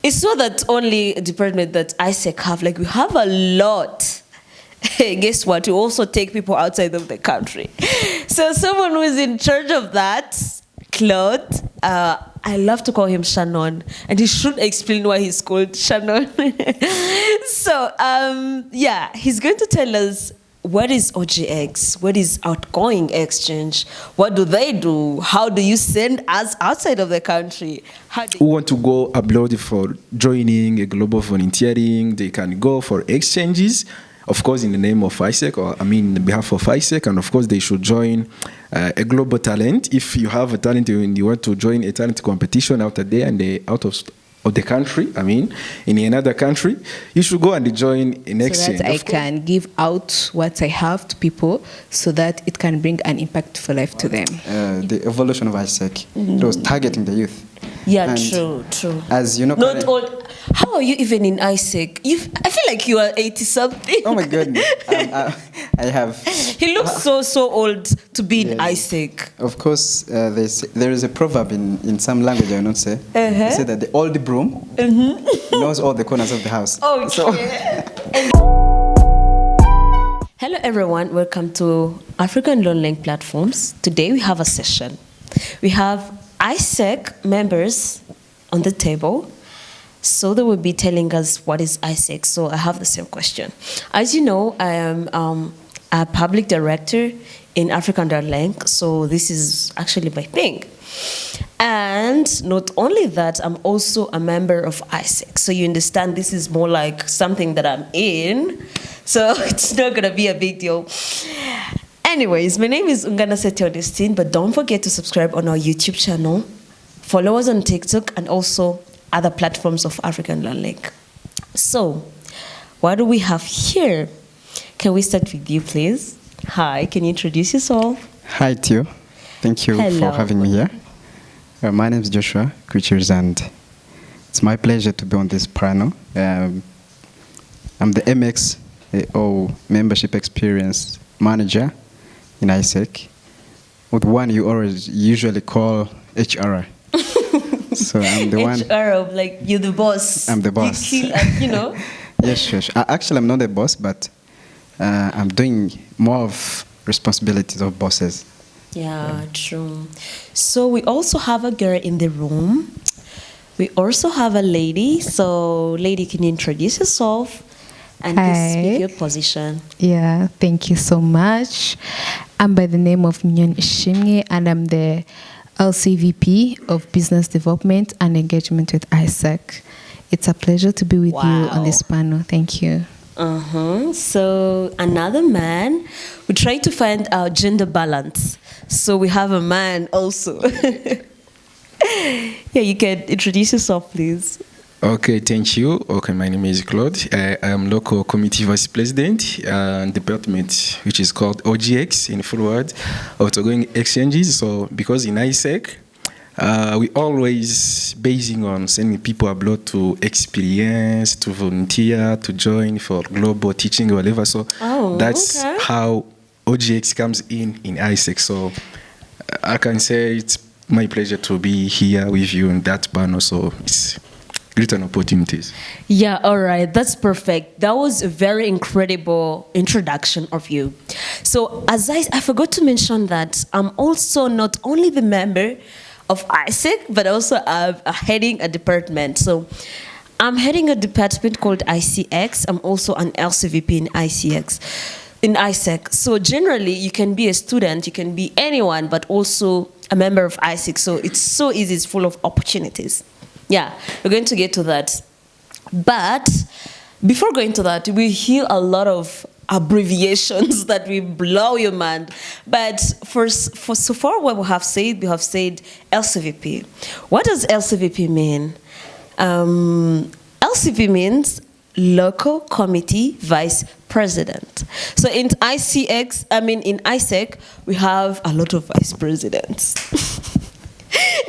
It's not that only department that AIESEC have, like we have a lot. Guess what? We also take people outside of the country. So someone who is in charge of that, Claude, I love to call him Shannon, and he should explain why he's called Shannon. So, yeah, he's going to tell us what is OGX, what is outgoing exchange, what do they do, how do you send us outside of the country? Who want to go abroad for joining a global volunteering, they can go for exchanges, of course, in the name of AIESEC, or I mean, on behalf of AIESEC, and of course, they should join a global talent. If you have a talent and you want to join a talent competition out there and out of the country, I mean, in another country, you should go and join an exchange. So that I can give out what I have to people so that it can bring an impact for life to them. The evolution of AIESEC, it was targeting the youth. Yeah, And true. As you know, Not all. How are you even in AIESEC? I feel like you are 80-something. oh my goodness, I have. He looks so old to be in AIESEC. Of course, there is a proverb in some language I will not say. They say that the old broom knows all the corners of the house. Oh, Hello everyone, welcome to African Learning Platforms. Today we have a session. We have AIESEC members on the table. So they will be telling us what is AIESEC. So I have the same question. As you know, I am a public director in African Learning. So this is actually my thing. And not only that, I'm also a member of AIESEC. So you understand this is more like something that I'm in. So it's not going to be a big deal. Anyways, my name is Ungana Seti Augustine, but don't forget to subscribe on our YouTube channel, follow us on TikTok, and also other platforms of African Learning. So, what do we have here? Can we start with you, please? Hi, can you introduce yourself? Hi, Tio. Thank you for having me here. My name is Joshua Creatures, and it's my pleasure to be on this panel. I'm the MXO Membership Experience Manager in AIESEC, with one you always usually call HR. So I'm the one. HR, like you're the boss. I'm the boss. You know. Yes, sure. Actually, I'm not the boss, but I'm doing more of responsibilities of bosses. Yeah, true. So we also have a girl in the room. We also have a lady. So, lady, can you introduce yourself and speak your position? Yeah, thank you so much. I'm by the name of Nyon Ishimye, and I'm the LCVP of Business Development and Engagement with AIESEC. It's a pleasure to be with you on this panel. Thank you. So another man, we try to find our gender balance. So we have a man also. Yeah, you can introduce yourself, please. Okay, thank you. Okay, my name is Claude. I am local committee vice president department, which is called OGX in full word, outgoing exchanges. So because in AIESEC, we always basing on sending people abroad to experience, to volunteer, to join for global teaching or whatever. So that's how OGX comes in AIESEC. So I can say it's my pleasure to be here with you in that panel. So it's great opportunities. Yeah, all right, that's perfect. That was a very incredible introduction of you. So as I forgot to mention that I'm also not only the member of AIESEC, but also heading a department. So I'm heading a department called ICX. I'm also an LCVP in AIESEC. So generally, you can be a student, you can be anyone, but also a member of AIESEC. So it's so easy, it's full of opportunities. Yeah, we're going to get to that. But before going to that, we hear a lot of abbreviations that will blow your mind. But for so far what we have said LCVP. What does LCVP mean? LCV means Local Committee Vice President. So in AIESEC, we have a lot of vice presidents.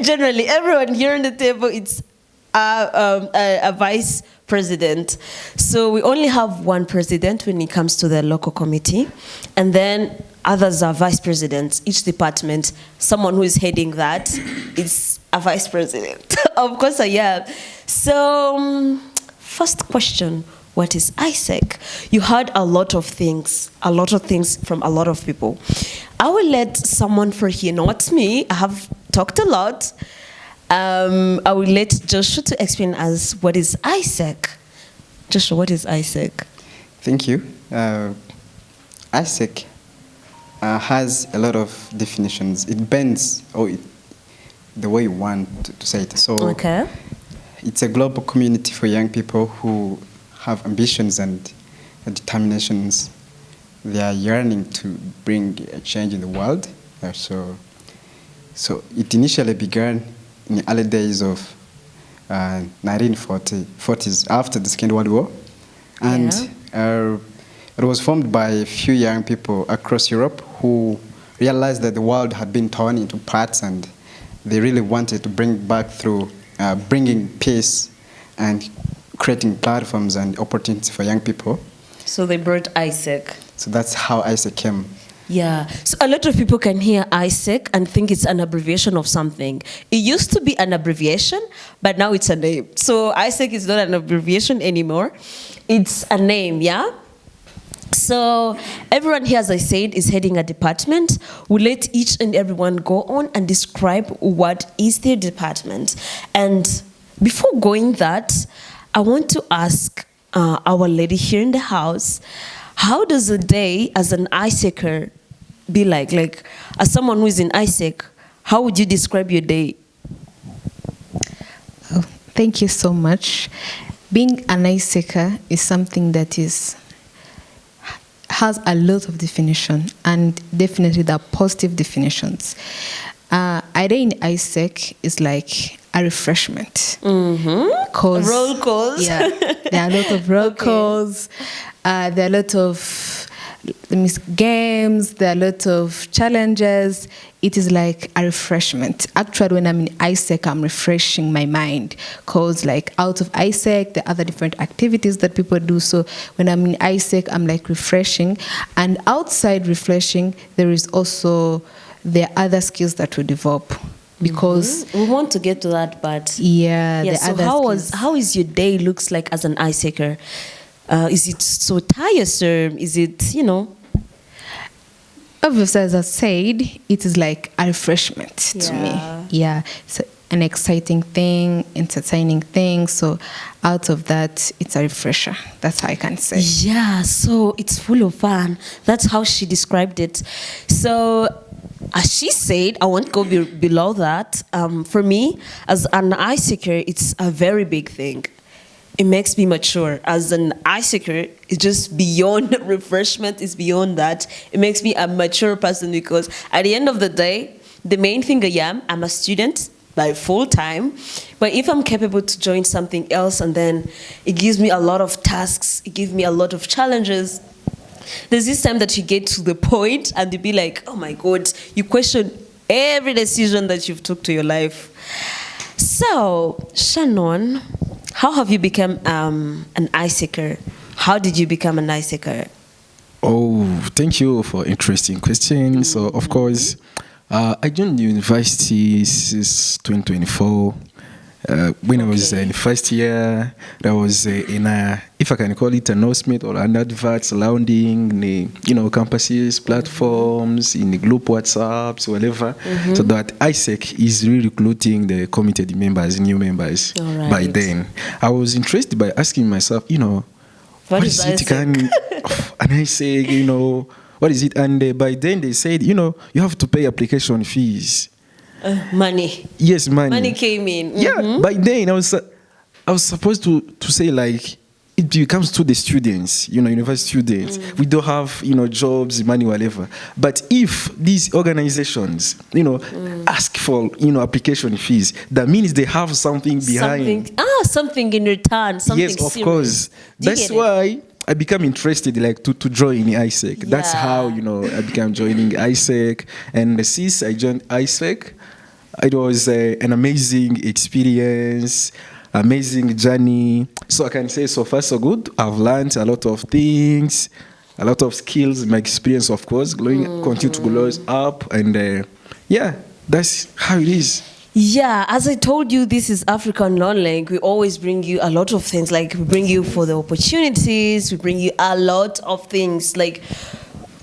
Generally, everyone here on the table, it's a vice president. So we only have one president when it comes to the local committee, and then others are vice presidents. Each department, someone who is heading that is a vice president. Of course I am. So, first question, what is AIESEC? You heard a lot of things from a lot of people. I will let someone for here, not me, I have talked a lot. I will let Joshua to explain us what is AIESEC. Joshua, what is AIESEC? Thank you. AIESEC has a lot of definitions. It bends the way you want to say it. So okay. It's a global community for young people who have ambitions and determinations. They are yearning to bring a change in the world. So it initially began in the early days of 1940s, after the Second World War. And it was formed by a few young people across Europe who realized that the world had been torn into parts, and they really wanted to bring back through bringing peace and creating platforms and opportunities for young people. So they brought AIESEC. So that's how AIESEC came. Yeah, so a lot of people can hear AIESEC and think it's an abbreviation of something. It used to be an abbreviation, but now it's a name. So AIESEC is not an abbreviation anymore. It's a name, yeah? So everyone here, as I said, is heading a department. We'll let each and everyone go on and describe what is their department. And before going that, I want to ask our lady here in the house, how does a day as an AIESECer be like? Like, as someone who is in AIESEC, how would you describe your day? Oh, thank you so much. Being an AIESECer is something that has a lot of definition, and definitely there are positive definitions. A day in AIESEC is like a refreshment. Roll calls. Yeah, there are a lot of roll calls. There are a lot of games. There are a lot of challenges. It is like a refreshment. Actually, when I'm in AIESEC, I'm refreshing my mind, because like out of AIESEC, there are other different activities that people do. So when I'm in AIESEC, I'm like refreshing. And outside refreshing, there are other skills that we develop. Because we want to get to that, but yeah. So how is your day looks like as an AIESECer? Is it so tiresome? Is it, Obviously, as I said, it is like a refreshment to me. Yeah, it's an exciting thing, entertaining thing. So out of that, it's a refresher. That's how I can say. Yeah, so it's full of fun. That's how she described it. So as she said, I won't go below that. For me, as an AIESECer, it's a very big thing. It makes me mature. As an AIESECer, it's just beyond refreshment, it's beyond that. It makes me a mature person, because at the end of the day, the main thing I'm a student by full time. But if I'm capable to join something else, and then it gives me a lot of tasks, it gives me a lot of challenges, there's this time that you get to the point and you be like, oh my God, you question every decision that you've took to your life. So, Shannon, how have you become an AIESECer? How did you become an AIESECer? Oh, thank you for interesting questions. So, of course, I joined the university since 2024. When I was in first year, there was if I can call it an announcement or an advert surrounding the campuses, platforms, in the group WhatsApps, whatever. So that AIESEC is really recruiting the committed members, new members. Right. By then, I was interested by asking myself, what is it? An AIESEC, what is it? And by then they said, you have to pay application fees. Money. Yes, money. Money came in. Yeah, by then I was supposed to say like it becomes to the students, university students. We don't have jobs, money, whatever. But if these organizations, ask for application fees, that means they have something behind. Something in return. Something yes, of serious. Course. That's why I became interested, like to join AIESEC. That's how I became joining AIESEC, and since I joined AIESEC, it was an amazing experience, amazing journey. So I can say so far so good. I've learned a lot of things, a lot of skills. My experience, of course, continue to grow up, and that's how it is. Yeah, as I told you, this is African Lawn Link. We always bring you a lot of things. Like, we bring you for the opportunities, we bring you a lot of things. Like,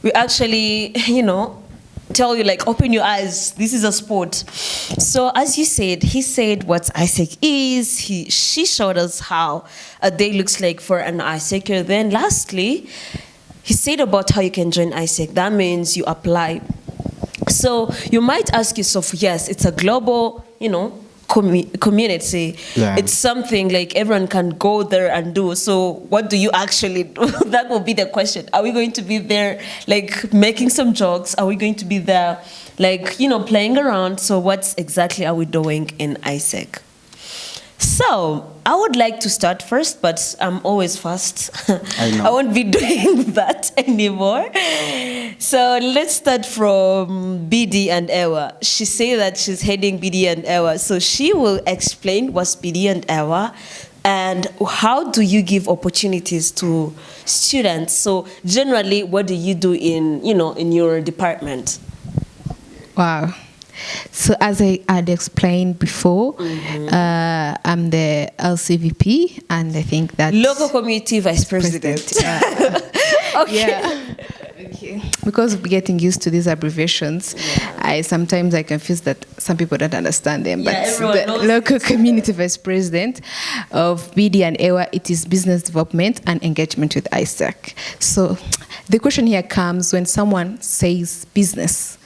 we actually, tell you, like, open your eyes, this is a sport. So as you said, he said what AIESEC is. She showed us how a day looks like for an AIESECer. Then lastly, he said about how you can join AIESEC. That means you apply. So you might ask yourself, yes, it's a global, community. Yeah. It's something like everyone can go there and do. So what do you actually do? That will be the question. Are we going to be there like making some jokes? Are we going to be there like, playing around? So what exactly are we doing in AIESEC? So I would like to start first, but I'm always fast. I know. I won't be doing that anymore. So let's start from BD and Ewa. She said that she's heading BD and Ewa. So she will explain what's BD and Ewa and how do you give opportunities to students. So generally, what do you do in your department? Wow. So as I had explained before, I'm the LCVP, and I think that Local Community Vice President. Okay. Yeah. Okay. Because of getting used to these abbreviations, I sometimes confuse that some people don't understand them. Yeah, But the Local Community Vice President of BD and EWA, it is Business Development and Engagement with AIESEC. So the question here comes when someone says business.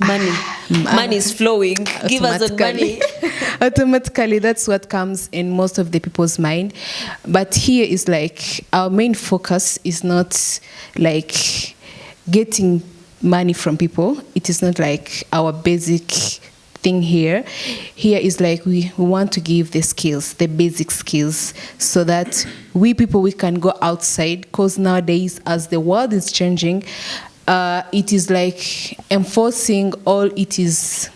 Money is flowing. Give us the money. Automatically, that's what comes in most of the people's mind. But here is like our main focus is not like getting money from people. It is not like our basic thing here. Here is like we want to give the skills, the basic skills, so that we can go outside. Because nowadays, as the world is changing, it is like enforcing all it is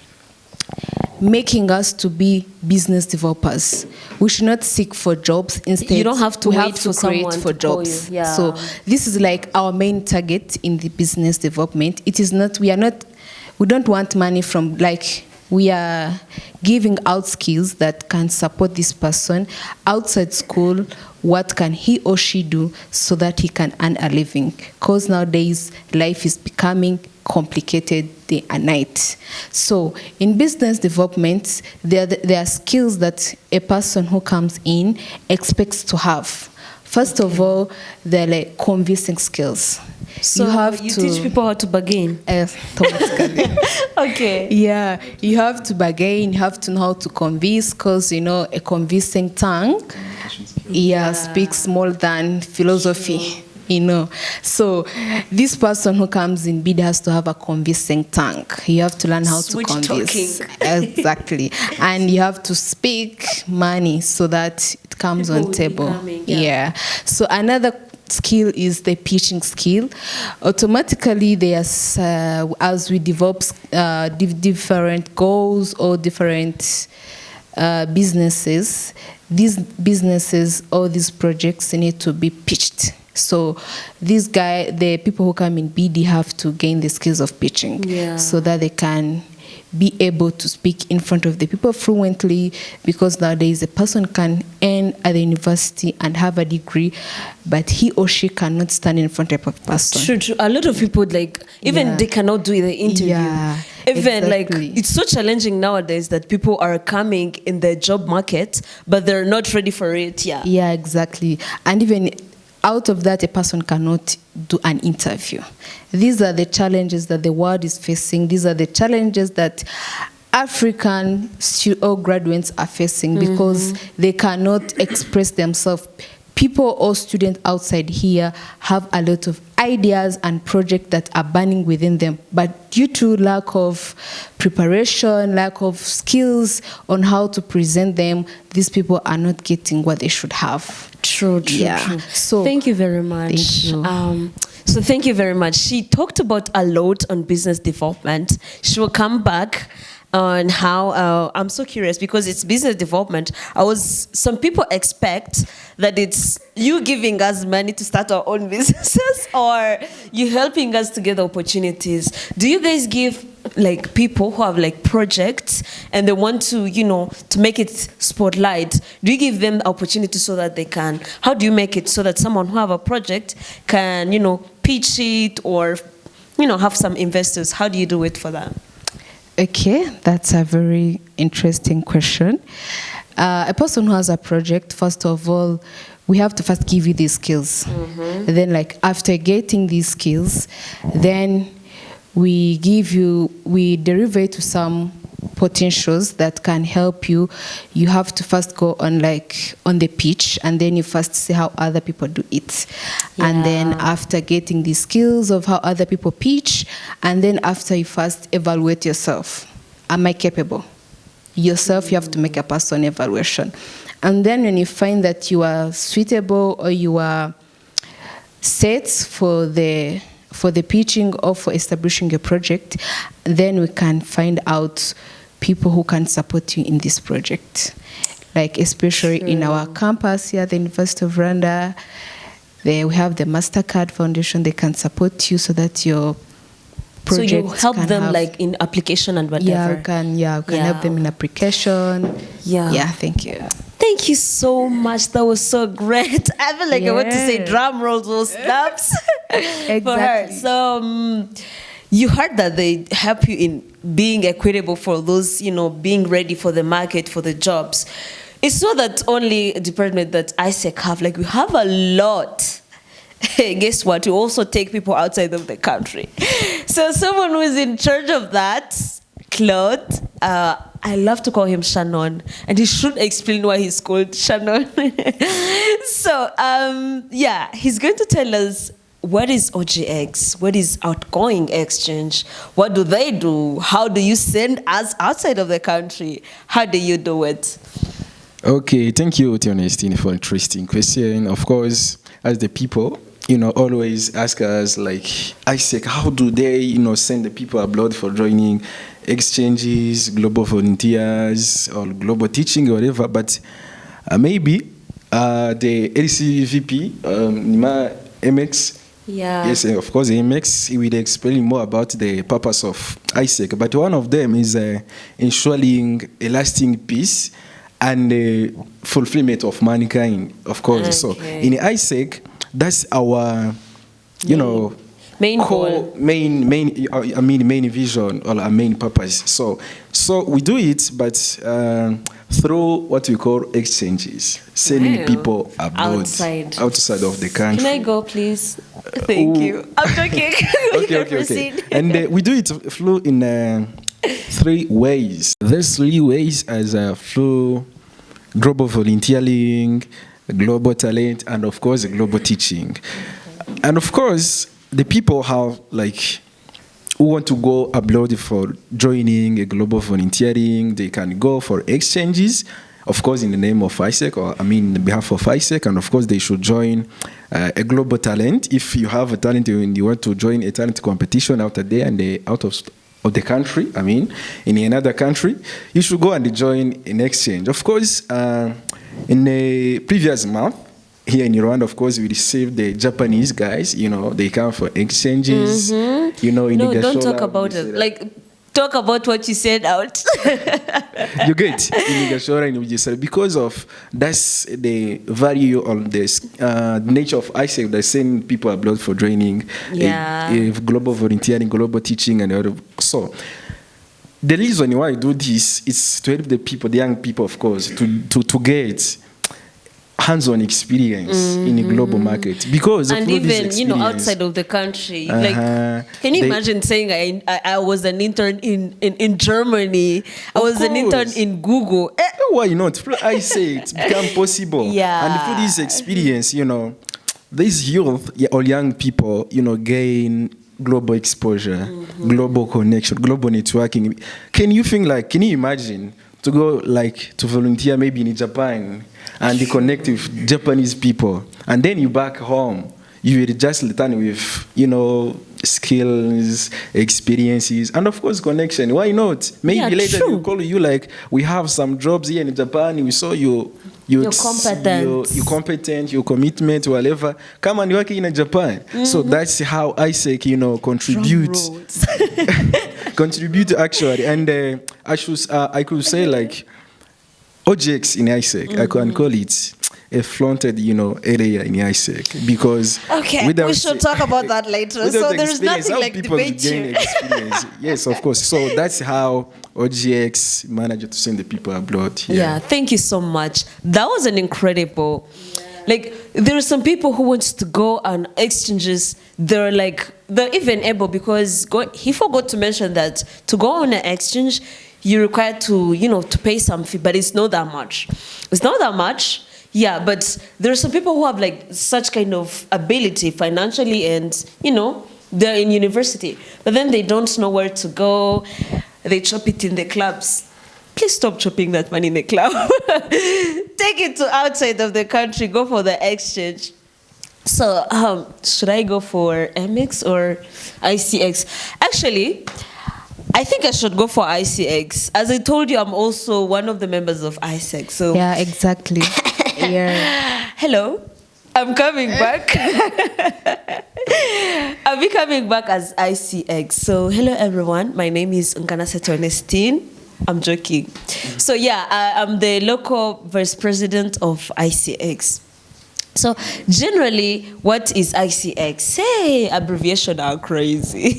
making us to be business developers. We should not seek for jobs. Instead, you don't have to wait for create someone for to call jobs. you. Yeah. So this is like our main target in the business development. It is not, we don't want money from, like, we are giving out skills that can support this person outside school. What can he or she do so that he can earn a living? Because nowadays, life is becoming complicated day and night. So in business development, there are skills that a person who comes in expects to have. First of all, they're like convincing skills. So you teach people how to bargain. Automatically. Okay. Yeah, you have to bargain. You have to know how to convince, because a convincing tongue, speaks more than philosophy. So this person who comes in BD has to have a convincing tongue. You have to learn how to convince. Exactly. And you have to speak money so that it comes on table. Yeah. So another skill is the pitching skill. Automatically, there's as we develop different goals or different businesses, these businesses or these projects need to be pitched. So the people who come in BD have to gain the skills of pitching, so that they can be able to speak in front of the people fluently, because nowadays a person can earn at the university and have a degree, but he or she cannot stand in front of a person. True. A lot of people, like, even they cannot do the interview. Yeah, even exactly. like, it's so challenging nowadays that people are coming in the job market, but they're not ready for it. Yeah, exactly. And even out of that, a person cannot do an interview. These are the challenges that the world is facing. These are the challenges that African graduates are facing, because they cannot express themselves. People or students outside here have a lot of ideas and projects that are burning within them, but due to lack of preparation, lack of skills on how to present them, these people are not getting what they should have. True. So thank you very much. Thank you. So thank you very much. She talked about a lot on business development. She will come back on how I'm so curious, because it's business development. Some people expect that it's you giving us money to start our own businesses, or you helping us to get opportunities. Do you guys give like people who have like projects and they want to, to make it spotlight, do you give them the opportunity so that they can, how do you make it so that someone who have a project can, pitch it or, have some investors? How do you do it for them? Okay, that's a very interesting question. A person who has a project, first of all, we have to first give you these skills. Mm-hmm. Then, like, after getting these skills, then we derive to some potentials that can help you. You have to first go on the pitch, and then you first see how other people do it. Yeah. And then after getting the skills of how other people pitch, and then after you first evaluate yourself. Am I capable? Yourself, you have to make a personal evaluation. And then when you find that you are suitable or you are set for the pitching or for establishing a project, then we can find out people who can support you in this project. Like especially in our campus here at the University of Rwanda, we have the MasterCard Foundation. They can support you so that your project. So you help them like in application and whatever. Yeah, we can help them in application. Yeah, thank you. Thank you so much. That was so great. I feel like I want to say drum rolls or snaps exactly. for her. So you heard that they help you in being equitable for those, being ready for the market, for the jobs. It's not that only a department that AIESEC have. Like we have a lot. Guess what? We also take people outside of the country. So someone who is in charge of that, Claude, I love to call him Shannon, and he should explain why he's called Shannon. So, he's going to tell us what is OGX, what is outgoing exchange, what do they do, how do you send us outside of the country, how do you do it? Okay, thank you, Ernestine, for interesting question. Of course, as the people, always ask us, like, AIESEC, how do they, send the people abroad for joining exchanges, global volunteers, or global teaching, or whatever. But maybe the LCVP, Nima MX, yes, of course, MX, he will explain more about the purpose of AIESEC. But one of them is ensuring a lasting peace and the fulfillment of mankind, of course. Okay. So in AIESEC, that's our, main goal, main vision or our main purpose. So we do it, but through what we call exchanges, sending people abroad, outside of the country. Can I go, please? Thank you. I'm joking. Okay. And we do it through in 3 ways. There's 3 ways as through global volunteering, global talent, and of course global teaching. Okay. And of course the people have who want to go abroad for joining a global volunteering, they can go for exchanges, of course in the name of AIESEC, or on behalf of AIESEC, and of course they should join a global talent. If you have a talent and you want to join a talent competition out there and out of the country, in another country, you should go and join an exchange. Of course, in the previous month, here in Rwanda, of course, we received the Japanese guys. They come for exchanges. Mm-hmm. No, don't talk about it. Talk about what you said out. You get in Igashora and Ujisara, because of that's the value or the nature of AIESEC that send people abroad for joining a global volunteering, global teaching, and other. So the reason why I do this is to help the people, the young people, of course, to get hands-on experience in a global market, because and even outside of the country, can you imagine saying I was an intern in Germany, I was an intern in Google? Why not? I say it's become possible. And through this experience, these youth or young people, gain global exposure, global connection, global networking. Can you imagine to go to volunteer maybe in Japan and connect with Japanese people, and then you back home, you will just return with, skills, experiences, and of course connection. Why not? Maybe later you call you we have some jobs here in Japan, we saw you your competence, your competent, your commitment, whatever. Come and work in Japan. So that's how AIESEC, contributes. Contribute actually, and I could say like OGX in AIESEC. I can call it a flaunted, area in AIESEC because we should talk about that later. So there's nothing like debate here. Yes, of course. So that's how OGX managed to send the people abroad. Yeah, thank you so much. That was an incredible. Like, there are some people who want to go on exchanges. They're even able because he forgot to mention that to go on an exchange, you're required to, to pay some fee, but it's not that much. It's not that much. Yeah, but there are some people who have like such kind of ability financially and, they're in university, but then they don't know where to go. They chop it in the clubs. Please stop chopping that money in the club. Take it to outside of the country. Go for the exchange. So should I go for MX or ICX? Actually, I think I should go for ICX. As I told you, I'm also one of the members of AIESEC. So yeah, exactly. Yeah. Hello. I'm coming back. I'll be coming back as ICX. So hello everyone. My name is Nkanaseto Ernestine. I'm joking. So yeah, I'm the local vice president of ICX. So generally, what is ICX? Hey, abbreviation are crazy.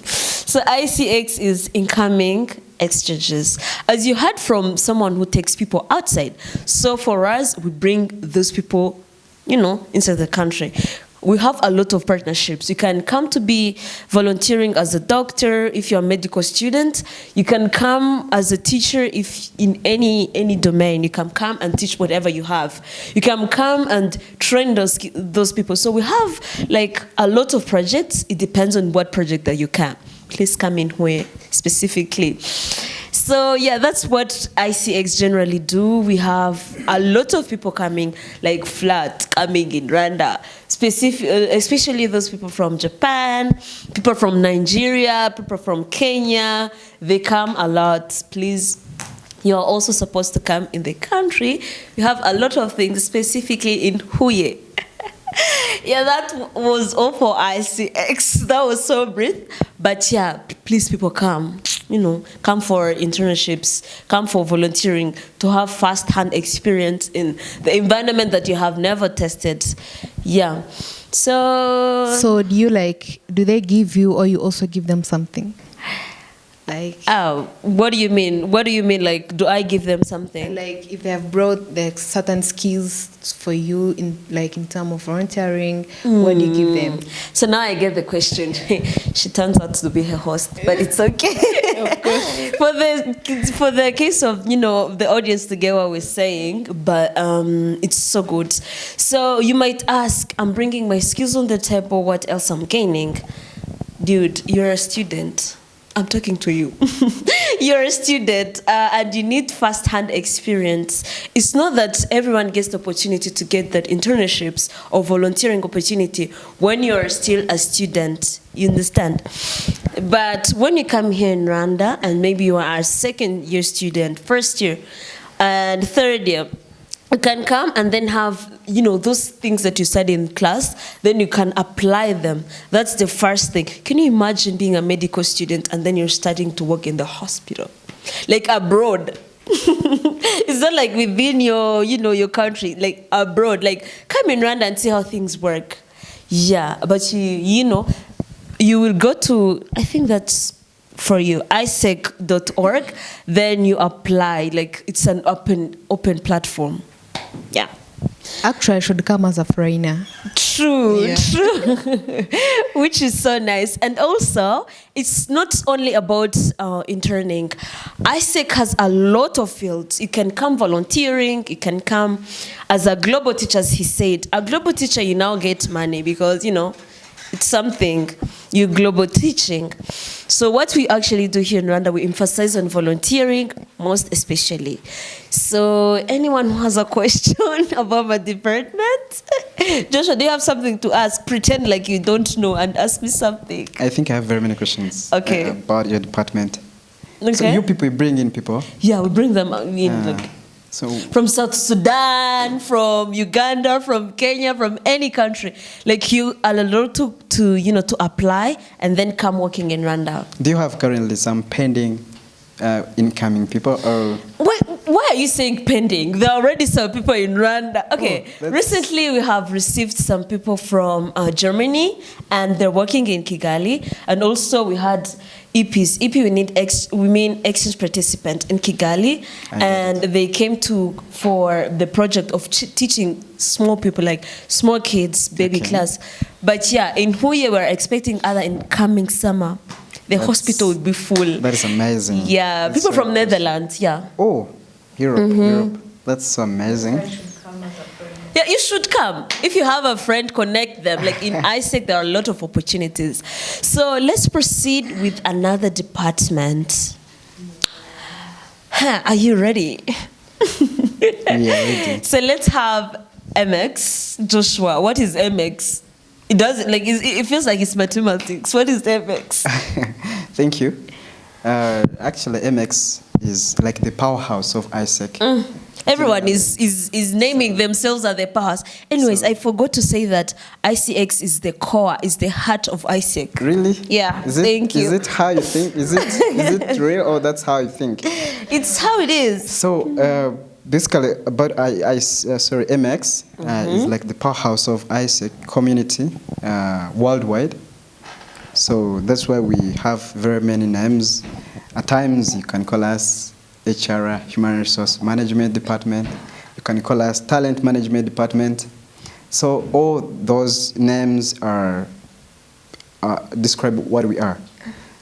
So ICX is incoming exchanges. As you heard from someone who takes people outside. So for us, we bring those people, inside the country. We have a lot of partnerships. You can come to be volunteering as a doctor if you're a medical student. You can come as a teacher if in any domain. You can come and teach whatever you have. You can come and train those people. So we have like a lot of projects. It depends on what project that you can. Please come in here specifically. So yeah, that's what ICX generally do. We have a lot of people coming, like flat coming in Rwanda, especially those people from Japan, people from Nigeria, people from Kenya. They come a lot. Please, you're also supposed to come in the country. We have a lot of things, specifically in Huye. Yeah, that was all for ICX. That was so brief. But yeah, please people come. Come for internships, come for volunteering, to have first-hand experience in the environment that you have never tested. Yeah. So do they give you or you also give them something? What do you mean? What do you mean? Like, do I give them something? Like, if they have brought certain skills for you in terms of volunteering, what do you give them? So now I get the question. She turns out to be her host, but it's okay. Of course. For the case of the audience to get what we're saying, but it's so good. So you might ask, I'm bringing my skills on the table. What else I'm gaining? Dude, you're a student. I'm talking to you. You're a student and you need first-hand experience. It's not that everyone gets the opportunity to get that internships or volunteering opportunity when you're still a student. You understand? But when you come here in Rwanda and maybe you are a second-year student, first year, and third year, you can come and then have, those things that you study in class, then you can apply them. That's the first thing. Can you imagine being a medical student and then you're starting to work in the hospital? Like abroad. It's not like within your country, like abroad. Like, come in Rwanda and see how things work. Yeah, but you will go to, I think that's for you, AIESEC.org, then you apply. Like, it's an open platform. Yeah. Actually, I should come as a foreigner. True. Which is so nice. And also, it's not only about interning. AIESEC has a lot of fields. You can come volunteering. You can come as a global teacher, as he said. A global teacher, you now get money because, it's something, you global teaching. So what we actually do here in Rwanda, we emphasize on volunteering, most especially. So anyone who has a question about my department, Joshua, do you have something to ask? Pretend like you don't know and ask me something. I think I have very many questions about your department. Okay. So you people bring in people? Yeah, we bring them in. So from South Sudan, from Uganda, from Kenya, from any country, like you are allowed to apply and then come working in Rwanda. Do you have currently some pending incoming people, or why are you saying pending? There are already some people in Rwanda. Okay, recently we have received some people from Germany, and they're working in Kigali, and also we had EPs. EP, we mean exchange participant in Kigali, and they came for the project of teaching small people, like small kids, baby class. But yeah, in Huye we're expecting other incoming summer. The hospital will be full. That is amazing. Yeah, people from Netherlands, yeah. Oh, Europe. That's so amazing. Yeah, you should come. If you have a friend, connect them. Like in AIESEC, there are a lot of opportunities. So let's proceed with another department. Are you ready? Yeah, ready. So let's have MX. Joshua, what is MX? It feels like it's mathematics. What is MX? Thank you. Actually, MX is like the powerhouse of AIESEC. Everyone is naming themselves as the powerhouse. Anyways, I forgot to say that ICX is the core, is the heart of AIESEC. Really? Yeah. Thank you. Is it how you think? Is it real, or that's how you think? It's how it is. So basically, about MX is like the powerhouse of AIESEC community worldwide. So that's why we have very many names. At times, you can call us HR, Human Resource Management Department. You can call us Talent Management Department. So all those names are describe what we are.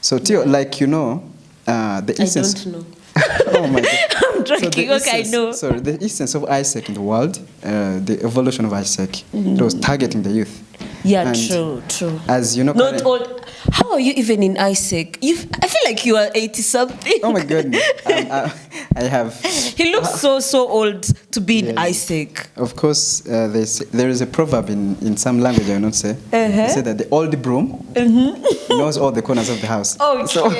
So Theo, like the essence. I don't know. Oh my God. I'm joking. So I know. So the essence of AIESEC in the world, the evolution of AIESEC, it was targeting the youth. Yeah, and true. As you know, not all. How are you even in AIESEC? I feel like you are 80-something. Oh my goodness. I have. He looks so old to be in AIESEC. Of course, there is a proverb in some language I will not say. They say that the old broom knows all the corners of the house. Okay. So,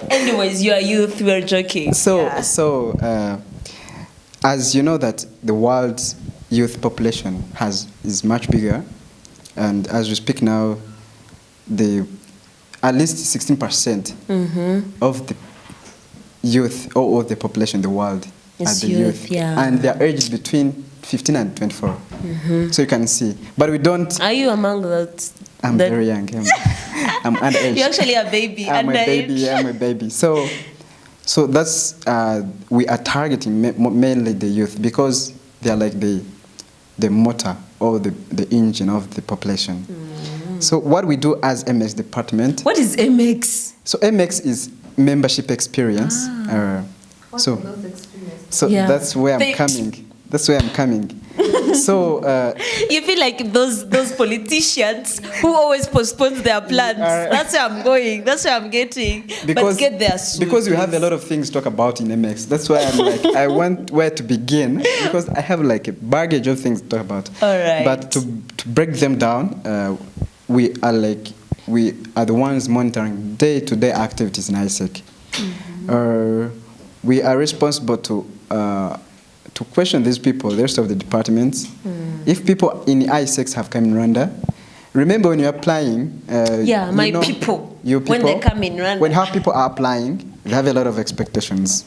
anyways, you are youth. We are joking. So, as you know that the world's youth population is much bigger, and as we speak now, at least 16% of the youth or of the population in the world are the youth. Yeah. And they are aged between 15 and 24. So you can see. But we don't... Are you among that? I'm very young. I'm underage. You're actually a baby. I'm a baby. So that's... we are targeting mainly the youth because they are like the motor or the engine of the population. So what we do as MX department... What is MX? So MX is membership experience. So that's where I'm coming. That's where I'm coming. So you feel like those politicians who always postpone their plans. That's where I'm going. That's where I'm getting. But get there soon. Because we have a lot of things to talk about in MX. That's why I'm like, I want where to begin because I have like a baggage of things to talk about. All right. But to break them down, we are the ones monitoring day-to-day activities in AIESEC. We are responsible to question these people, the rest of the departments. If people in AIESEC have come in Rwanda, remember when you're applying... people, when they come in Rwanda. When people are applying, they have a lot of expectations.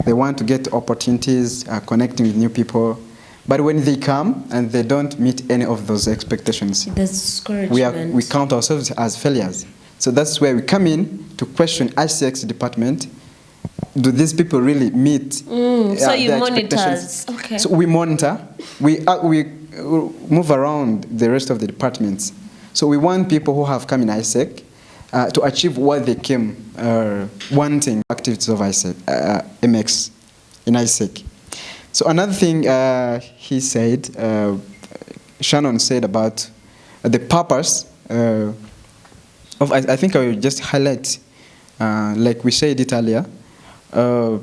They want to get opportunities, connecting with new people. But when they come and they don't meet any of those expectations, we count ourselves as failures. So that's where we come in to question AIESEC's department. Do these people really meet so you their monitor. expectations? Okay. So we monitor. We move around the rest of the departments. So we want people who have come in AIESEC to achieve what they came wanting activities of AIESEC, MX in AIESEC. So another thing he said, Shannon said about the purpose of, I think I will just highlight, like we said it earlier, in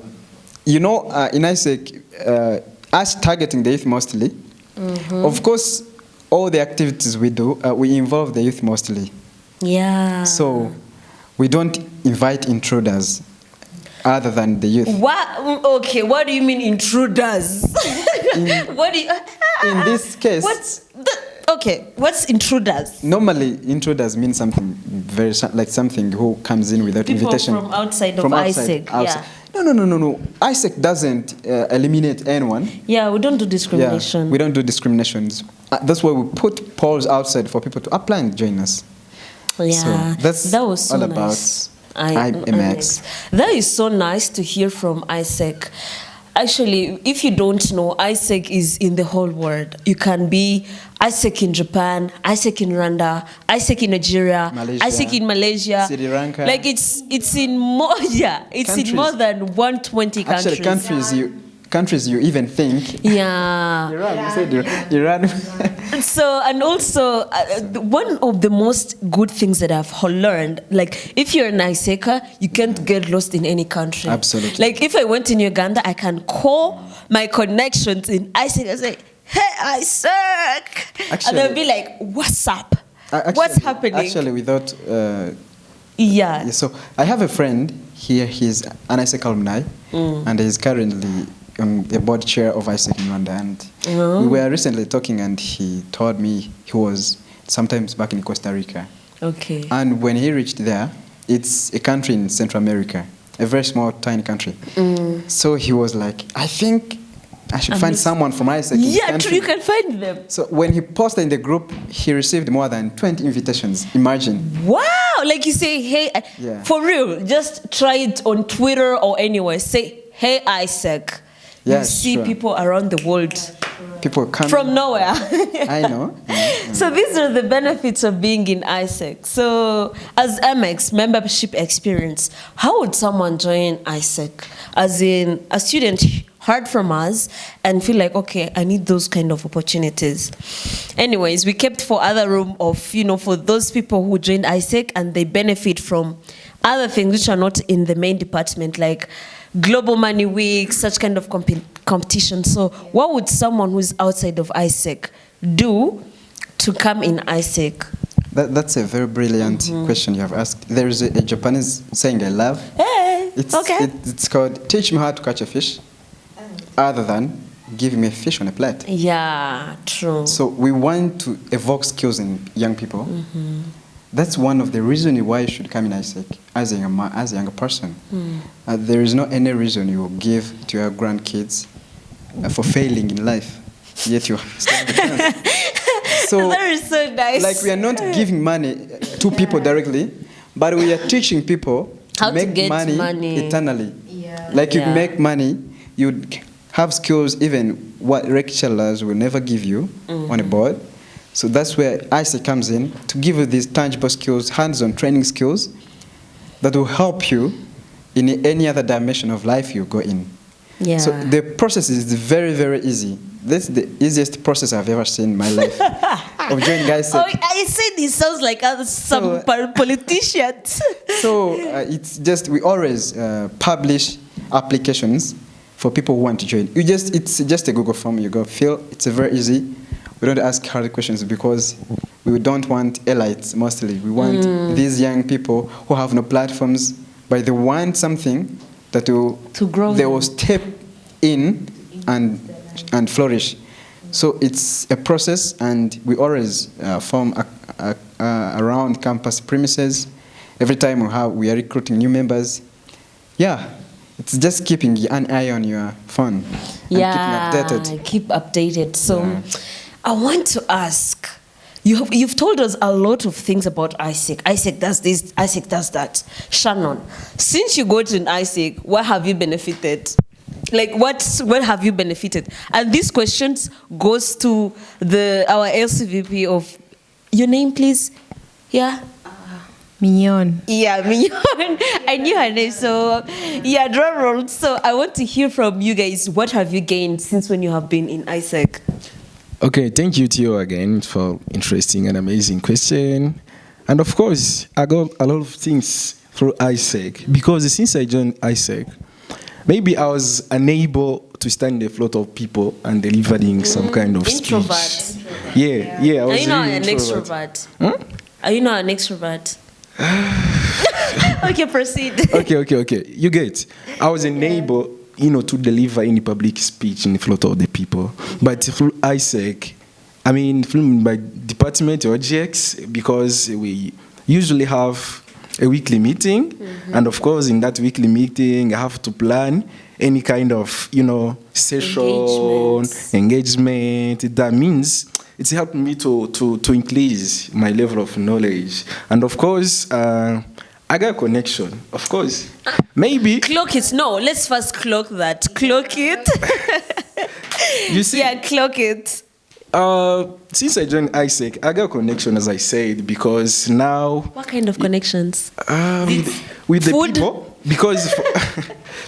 AIESEC, us targeting the youth mostly, of course, all the activities we do, we involve the youth mostly. Yeah. So we don't invite intruders. other than the youth. What? Okay, what do you mean intruders? What do you... In this case... What's intruders? Normally, intruders mean something very, like something who comes in without people invitation. From outside of AIESEC. Yeah. No. AIESEC doesn't eliminate anyone. Yeah, we don't do discrimination. Yeah, we don't do discriminations. That's why we put polls outside for people to apply and join us. Yeah, so that was so all nice. About IMX. That is so nice to hear from AIESEC. Actually, if you don't know, AIESEC is in the whole world. You can be AIESEC in Japan, AIESEC in Rwanda, AIESEC in Nigeria, AIESEC in Malaysia. Sri Lanka. Like it's in more in more than 120 countries. Actually, countries you even think. Yeah. Iran, you said Iran. So, and also, one of the most good things that I've learned, like, if you're an AIESECer, you can't get lost in any country. Absolutely. Like, if I went in Uganda, I can call my connections in AIESEC and say, hey, AIESEC! And they'll be like, what's up? What's happening? Actually, without... yeah. So, I have a friend here, he's an AIESEC alumni, and he's currently the board chair of AIESEC in Rwanda, and we were recently talking, and he told me he was sometimes back in Costa Rica. Okay. And when he reached there, it's a country in Central America, a very small, tiny country. So he was like, I think I should find someone from AIESEC in this country. True, you can find them. So when he posted in the group, he received more than 20 invitations. Imagine. Wow! Like you say, hey, for real, just try it on Twitter or anywhere. Say, hey, AIESEC. You see people around the world. People come from nowhere. I know. So these are the benefits of being in AIESEC. So as MX, membership experience, how would someone join AIESEC? As in a student heard from us and feel like, okay, I need those kind of opportunities. Anyways, we kept for other room of, for those people who joined AIESEC and they benefit from other things which are not in the main department, like Global Money Week, such kind of competition. So what would someone who's outside of AIESEC do to come in AIESEC? That's a very brilliant question you have asked. There is a Japanese saying I love. Hey, it's called, teach me how to catch a fish, other than giving me a fish on a plate. Yeah, true. So we want to evoke skills in young people. That's one of the reasons why you should come in AIESEC as a younger person. There is no any reason you will give to your grandkids for failing in life, yet you still have a chance. So, that is so nice. Like, we are not giving money to people directly, but we are teaching people how to make get money eternally. Yeah. Like, you make money, you have skills even what lecturers will never give you on a board. So that's where AIESEC comes in, to give you these tangible skills, hands-on training skills that will help you in any other dimension of life you go in. Yeah. So the process is very, very easy. That's the easiest process I've ever seen in my life of joining AIESEC. Oh, I said this sounds like some politicians. So it's just, we always publish applications for people who want to join. It's just a Google form. You go fill. It's very easy. We don't ask hard questions because we don't want elites mostly. We want these young people who have no platforms, but they want something that will step in and flourish. So it's a process, and we always form around campus premises. Every time we are recruiting new members. Yeah. It's just keeping an eye on your phone and keeping updated. Keep updated. So I want to ask, you've told us a lot of things about AIESEC. AIESEC does this, AIESEC does that. Shannon, since you got in AIESEC, what have you benefited? Like, what have you benefited? And these questions goes to our LCVP of, your name, please? Yeah? Mignon. Yeah, Mignon. I knew her name, so yeah, drum roll. So I want to hear from you guys. What have you gained since when you have been in AIESEC? Okay, thank you, Theo, again for interesting and amazing question. And of course, I got a lot of things through AIESEC, because since I joined AIESEC, maybe I was unable to stand in front of people and delivering some kind of introvert. speech. Yeah, I was Are you not really an extrovert? Huh? Are you not an extrovert? Okay, proceed. Okay. You get. I was unable, to deliver any public speech in front of the people. But through AIESEC, from my department or GX, because we usually have a weekly meeting, and of course, in that weekly meeting, I have to plan any kind of, session, engagement. That means it's helped me to increase my level of knowledge. And of course, I got a connection. Of course. Maybe. Clock it. No, let's first clock that. Clock it. You see? Yeah, clock it. Since I joined AIESEC, I got a connection, as I said, because now... What kind of connections? With the people.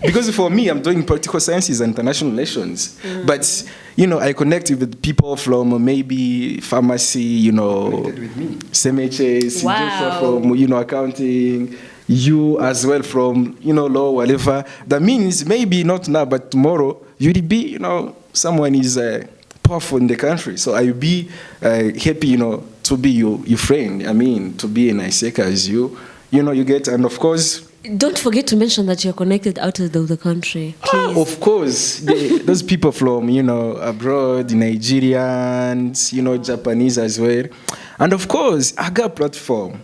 Because for me, I'm doing political sciences and international relations. But, I connected with people from maybe pharmacy, CMHS, wow. from, accounting, you as well from, law, whatever. That means maybe not now, but tomorrow, you'll be, someone is... powerful in the country, so I will be happy, to be your friend. To be an AIESEC as you get, and of course. Don't forget to mention that you're connected out of the country, please. Of course, those people from abroad, Nigerians, Japanese as well, and of course, I got a platform,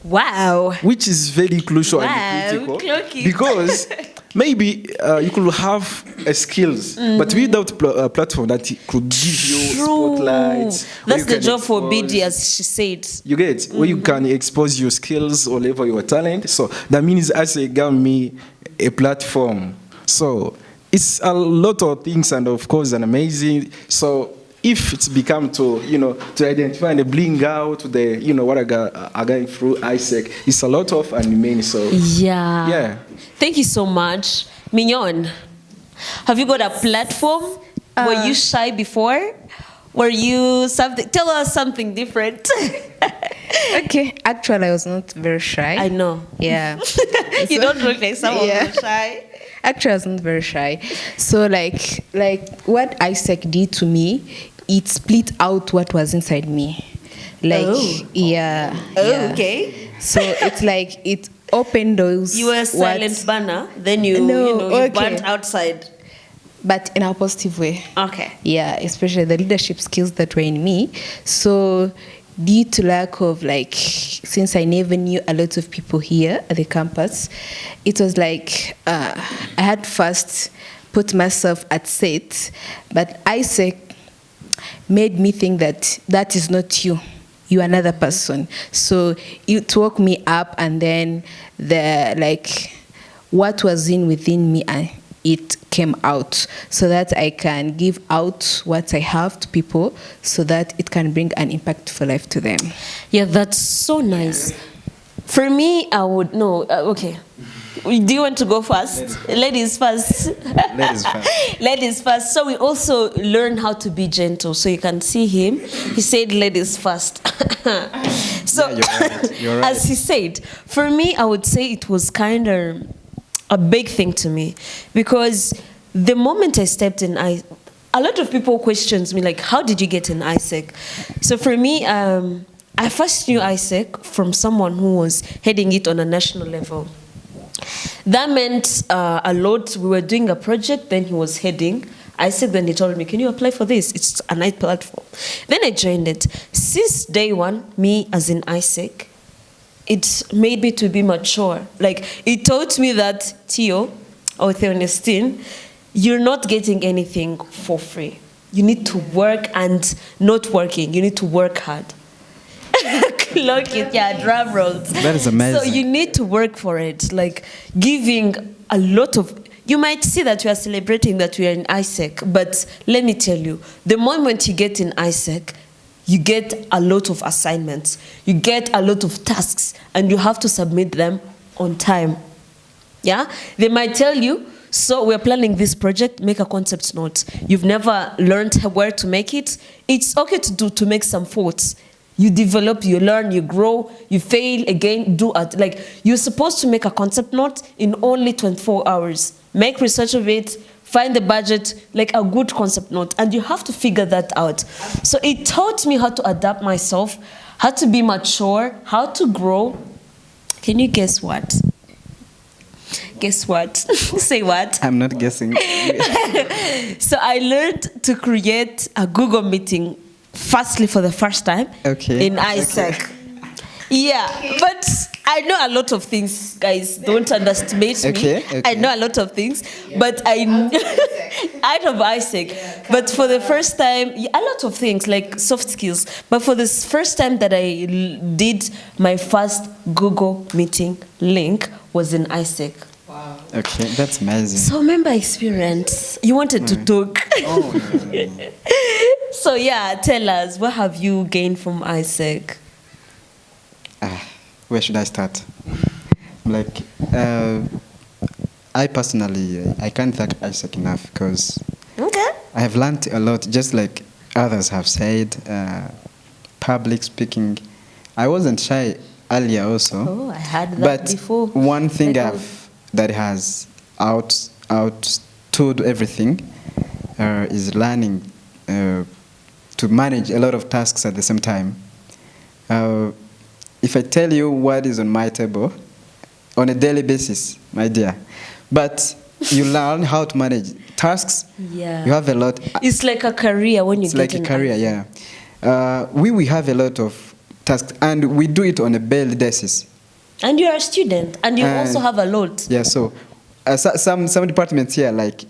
Wow. which is very crucial and critical because. Maybe you could have skills, but without a platform that could give you spotlights. That's the job for BD, as she said. You get where you can expose your skills or level your talent. So that means AIESEC gave me a platform. So it's a lot of things, and of course, an amazing. So if it's become to to identify and bring out the what I got through AIESEC, it's a lot of and many. So yeah. Thank you so much. Mignon, have you got a platform? Were you shy before? Were you something? Tell us something different. Okay, actually, I was not very shy. I know. Yeah. You don't look like someone who's shy. Actually, I wasn't very shy. So, like what AIESEC did to me, it split out what was inside me. Yeah. Okay. So it's like it opened those. You were a silent banner, then you burnt outside. But in a positive way. Okay. Yeah, especially the leadership skills that were in me. So due to lack of since I never knew a lot of people here at the campus, it was like I had first put myself at set, but AIESEC made me think that is not you. You are another person. So it woke me up, and then what was within me, it came out, so that I can give out what I have to people, so that it can bring an impact for life to them. Yeah, that's so nice. For me, I would know. Okay. Do you want to go first? Ladies first. Ladies first. Ladies first. So we also learn how to be gentle. So you can see him. He said ladies first. So you're right. As he said, for me, I would say it was kind of a big thing to me, because the moment I stepped in, a lot of people questions me, like, how did you get in AIESEC? So for me, I first knew AIESEC from someone who was heading it on a national level. That meant a lot. We were doing a project, then he was heading AIESEC, then he told me, can you apply for this? It's a night platform. Then I joined it. Since day one, me as in AIESEC, it made me to be mature. Like, it taught me that, Theo, or Theonestine, you're not getting anything for free. You need to work, and not working. You need to work hard. Clock it, yeah, drum rolls. That is amazing. So you need to work for it, like giving a lot of. You might see that we are celebrating that we are in AIESEC, but let me tell you, the moment you get in AIESEC, you get a lot of assignments, you get a lot of tasks, and you have to submit them on time. Yeah, they might tell you, so we're planning this project, make a concept note. You've never learned where to make it. It's okay to make some faults. You develop, you learn, you grow, you fail again, do it. Like, you're supposed to make a concept note in only 24 hours. Make research of it, find the budget, like a good concept note, and you have to figure that out. So it taught me how to adapt myself, how to be mature, how to grow. Can you guess what? Guess what? Say what? I'm not guessing. So I learned to create a Google meeting firstly for the first time in AIESEC. Okay. Yeah, but I know a lot of things, guys. Don't underestimate me. Okay. I know a lot of things, but out of AIESEC. But for the first time, a lot of things like soft skills. But for this first time that I did my first Google meeting link was in AIESEC. Wow. Okay, that's amazing. So member experience. You wanted to talk. Oh, no. So yeah, tell us, what have you gained from AIESEC? Where should I start? Like, I personally, I can't thank AIESEC enough because I have learned a lot, just like others have said. Public speaking. I wasn't shy earlier also. Oh, I had that before. But one thing that has outstood everything is learning to manage a lot of tasks at the same time. If I tell you what is on my table on a daily basis, my dear, but you learn how to manage tasks. Yeah. You have a lot. It's like a career when you get It's like a career, yeah. We have a lot of tasks, and we do it on a daily basis. And you are a student, and you also have a lot. Yeah, so some departments here, like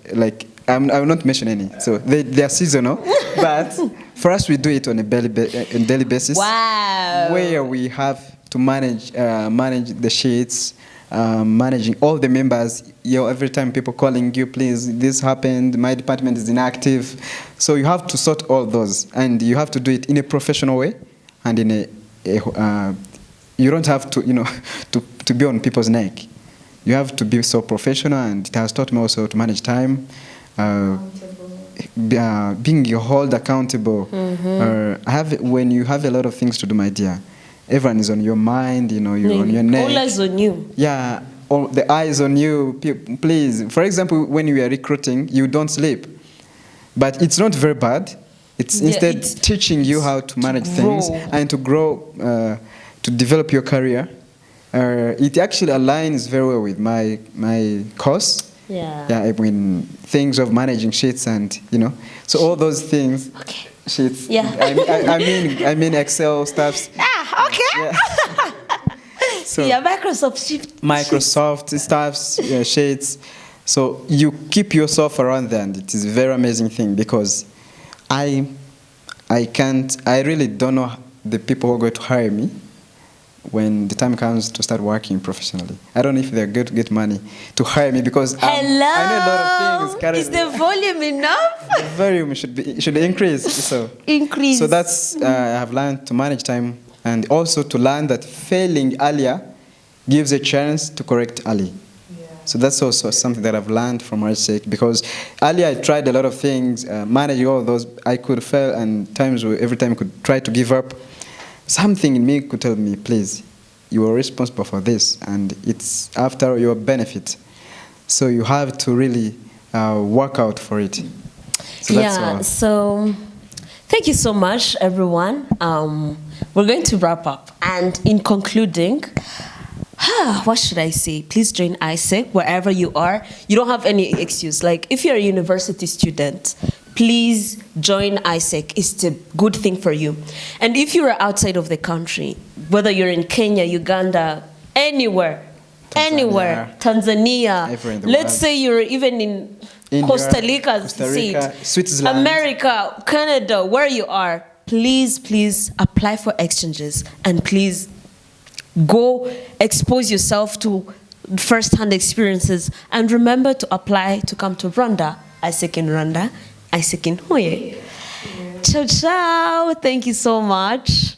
I will not mention any, so they are seasonal, but for us we do it on a daily basis. Wow. Where we have to manage the sheets, managing all the members. Every time people calling you, please, this happened, my department is inactive. So you have to sort all those, and you have to do it in a professional way, and in a you don't have to, to be on people's neck. You have to be so professional, and it has taught me also to manage time, being held accountable. When you have a lot of things to do, my dear, everyone is on your mind, you're on your neck. All eyes on you. Yeah, all the eyes on you. Please, for example, when you are recruiting, you don't sleep. But it's not very bad. It's instead teaching you how to manage things and to grow, to develop your career. It actually aligns very well with my course. Yeah. I mean, things of managing sheets and, so all those things. Okay. Sheets. Yeah. I mean Excel stuffs. Ah, okay. Yeah. So Microsoft stuffs, sheets. So you keep yourself around there, and it is a very amazing thing because I really don't know the people who are going to hire me when the time comes to start working professionally. I don't know if they're going to get money to hire me because I know a lot of things currently. Is the volume enough? The volume should increase. So that's I have learned to manage time, and also to learn that failing earlier gives a chance to correct early. So that's also something that I've learned from AIESEC, because earlier I tried a lot of things, managing all those. I could fail, and every time I could try to give up. Something in me could tell me, please, you are responsible for this, and it's after your benefit. So you have to really work out for it. So that's all. So thank you so much, everyone. We're going to wrap up. And in concluding, what should I say? Please join AIESEC wherever you are. You don't have any excuse. Like, if you're a university student, please join AIESEC. It's a good thing for you. And if you're outside of the country, whether you're in Kenya, Uganda, Tanzania, let's say you're even in India, Costa Rica, Switzerland, America, Canada, where you are, please apply for exchanges, and please go expose yourself to first-hand experiences, and remember to apply to come to Rwanda. AIESEC in Rwanda, AIESEC in Huye. Ciao, ciao. Thank you so much.